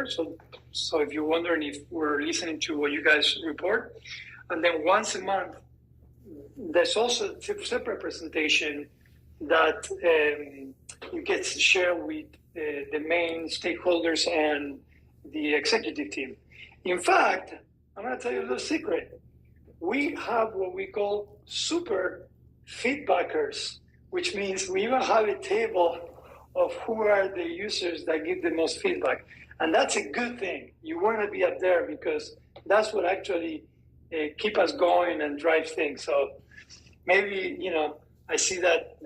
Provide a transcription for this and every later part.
newsletter. So if you're wondering if we're listening to what you guys report, and then once a month, there's also a separate presentation that you get to share with the main stakeholders and the executive team. In fact, I'm going to tell you a little secret. We have what we call super feedbackers, which means we even have a table of who are the users that give the most feedback. And that's a good thing. You want to be up there because that's what actually keep us going and drive things. So maybe, I see that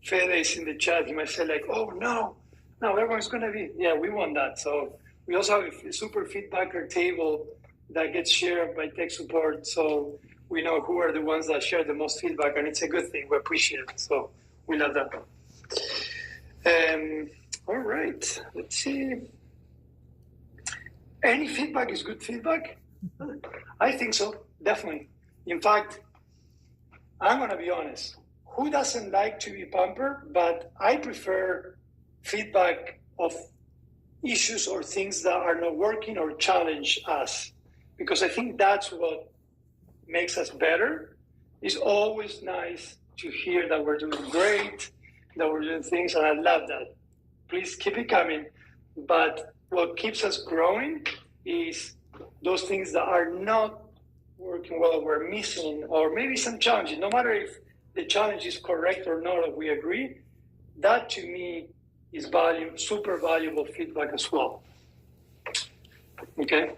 Fede is in the chat. He might say like, oh, no, everyone's going to be, yeah, we want that. So we also have a super feedbacker table that gets shared by tech support. So we know who are the ones that share the most feedback, and it's a good thing. We appreciate it. So we love that. All right, let's see. Any feedback is good feedback? I think so, definitely. In fact, I'm going to be honest. Who doesn't like to be pampered? But I prefer feedback of issues or things that are not working or challenge us, because I think that's what makes us better. It's always nice to hear that we're doing great, that we're doing things, and I love that. Please keep it coming. But what keeps us growing is those things that are not working well, we're missing, or maybe some challenges. No matter if the challenge is correct or not, if we agree, that to me is super valuable feedback as well. Okay?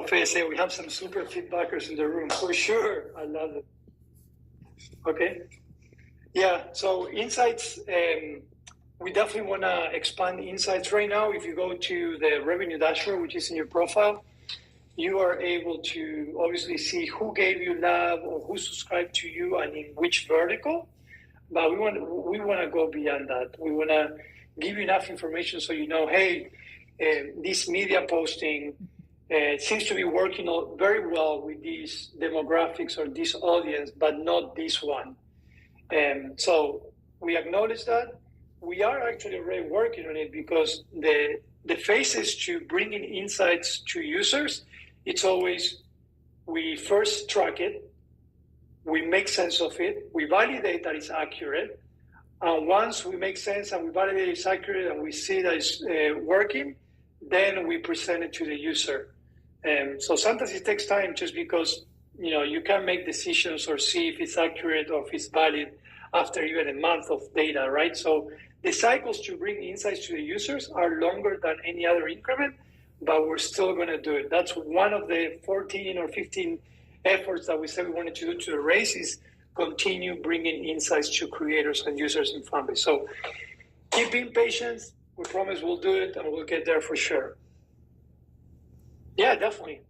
Faye say we have some super feedbackers in the room. For sure. I love it. Okay. Yeah, so insights, we definitely want to expand insights right now. If you go to the revenue dashboard, which is in your profile, you are able to obviously see who gave you love or who subscribed to you and in which vertical. But we want to go beyond that. We want to give you enough information so you know, hey, this media posting seems to be working very well with these demographics or this audience, but not this one. So we acknowledge that. We are actually already working on it because the phases to bringing insights to users, it's always we first track it, we make sense of it, we validate that it's accurate, and once we make sense and we validate it's accurate and we see that it's working, then we present it to the user. So sometimes it takes time just because you can't make decisions or see if it's accurate or if it's valid after even a month of data, right? So the cycles to bring insights to the users are longer than any other increment, but we're still going to do it. That's one of the 14 or 15 efforts that we said we wanted to do to the race is continue bringing insights to creators and users in Fanbase. So keep being patient. We promise we'll do it and we'll get there for sure. Yeah, definitely.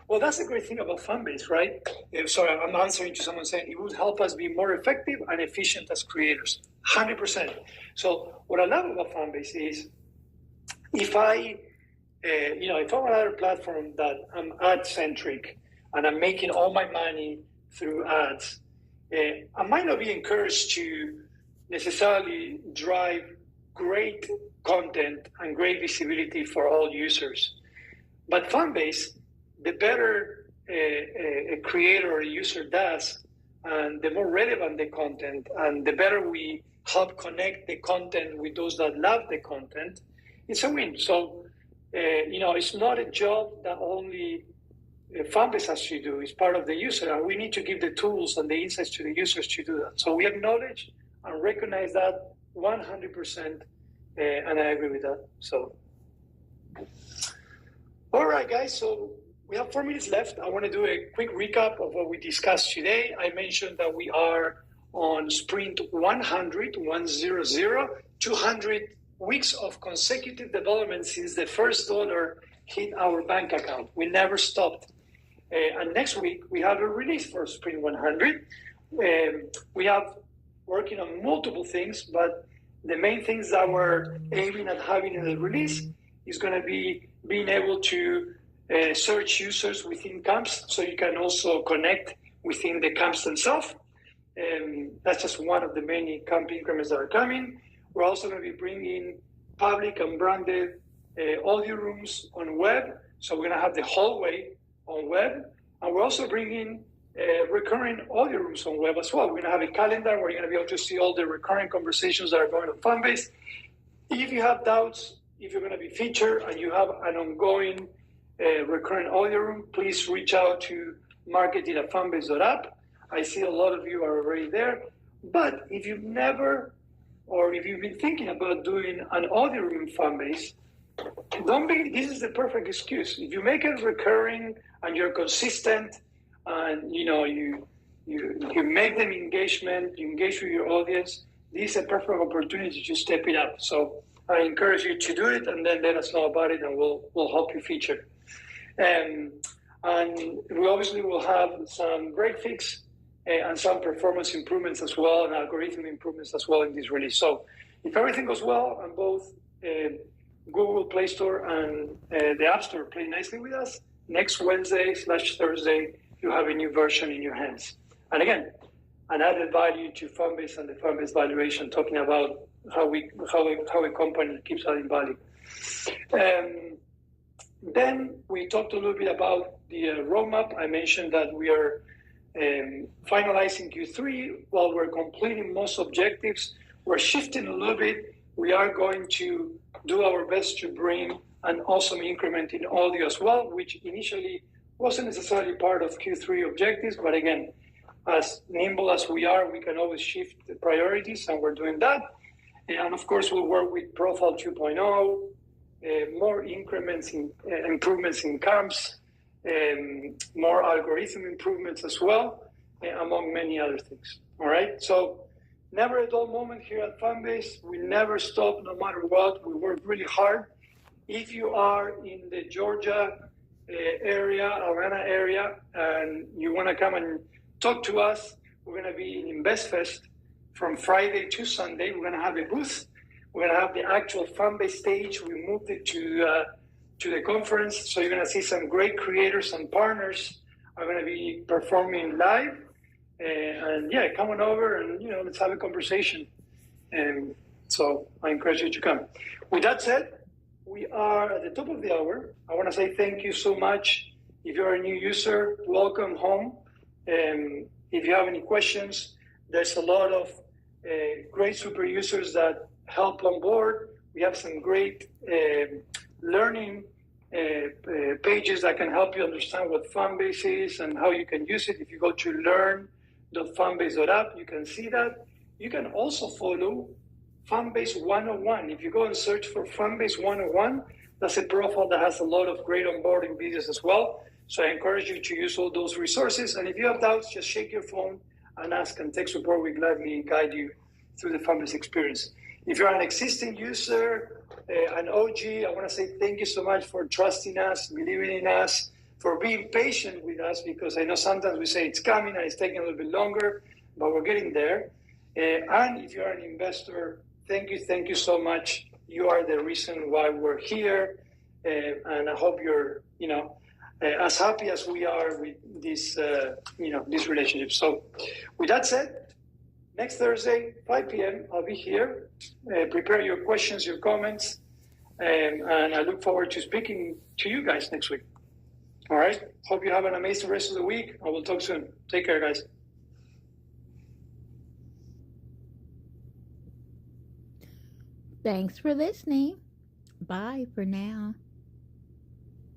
Well, that's the great thing about Fanbase, right? Sorry, I'm answering to someone saying it would help us be more effective and efficient as creators. 100%. So what I love about Fanbase is if I'm on another platform that I'm ad-centric and I'm making all my money through ads, I might not be encouraged to necessarily drive great content and great visibility for all users. But Fanbase, the better a creator or a user does, and the more relevant the content, and the better we help connect the content with those that love the content, it's a win. So, it's not a job that only Fanbase has to do. It's part of the user, and we need to give the tools and the insights to the users to do that. So we acknowledge and recognize that 100%, and I agree with that. So, all right, guys. So we have 4 minutes left. I want to do a quick recap of what we discussed today. I mentioned that we are on sprint 100, 200 weeks of consecutive development since the first dollar hit our bank account. We never stopped. And next week, we have a release for sprint 100. We have working on multiple things, but the main things that we're aiming at having in the release is going to be being able to search users within camps, so you can also connect within the camps themselves. That's just one of the many camp increments that are coming. We're also going to be bringing public and branded audio rooms on web. So we're going to have the hallway on web. And we're also bringing recurring audio rooms on web as well. We're going to have a calendar where you're going to be able to see all the recurring conversations that are going on Fanbase. If you have doubts, if you're going to be featured and you have an ongoing recurring audio room, please reach out to marketing@fanbase.app. I see a lot of you are already there. But if you've never, or if you've been thinking about doing an audio room in Fanbase, this is the perfect excuse. If you make it recurring and you're consistent and you make them engagement, you engage with your audience, this is a perfect opportunity to step it up. So I encourage you to do it and then let us know about it and we'll help you feature. And we obviously will have some break fix and some performance improvements as well and algorithm improvements as well in this release. So if everything goes well and both Google Play Store and the App Store play nicely with us, next Wednesday/Thursday, you have a new version in your hands. And again, an added value to Fanbase and the Fanbase valuation, talking about how a company keeps adding value. Then we talked a little bit about the roadmap. I mentioned that we are finalizing Q3 while we're completing most objectives. We're shifting a little bit. We are going to do our best to bring an awesome increment in audio as well, which initially wasn't necessarily part of Q3 objectives, but again, as nimble as we are, we can always shift the priorities, and we're doing that. And of course, we'll work with Profile 2.0, more increments in improvements in camps, more algorithm improvements as well, among many other things. All right, so never a dull moment here at Fanbase. We never stop, no matter what. We work really hard. If you are in the Georgia area, Atlanta area, and you want to come and talk to us, we're going to be in InvestFest from Friday to Sunday. We're going to have a booth. We're going to have the actual Fanbase stage. We moved it to the conference, so you're going to see some great creators and partners are going to be performing live. And yeah, come on over and let's have a conversation. And so I encourage you to come. With that said, we are at the top of the hour. I want to say thank you so much. If you're a new user, welcome home. And if you have any questions, there's a lot of great super users that help on board. We have some great learning pages that can help you understand what Fanbase is and how you can use it. If you go to learn.fanbase.app, you can see that. You can also follow Fanbase 101. If you go and search for Fanbase 101, that's a profile that has a lot of great onboarding videos as well. So I encourage you to use all those resources. And if you have doubts, just shake your phone and ask, and tech support will gladly guide you through the Fanbase experience. If you're an existing user, an OG, I want to say thank you so much for trusting us, believing in us, for being patient with us, because I know sometimes we say it's coming and it's taking a little bit longer, but we're getting there. And if you're an investor, thank you so much. You are the reason why we're here. And I hope you're, as happy as we are with this, this relationship. So with that said, next Thursday, 5 p.m., I'll be here. Prepare your questions, your comments, and I look forward to speaking to you guys next week. All right? Hope you have an amazing rest of the week. I will talk soon. Take care, guys. Thanks for listening. Bye for now.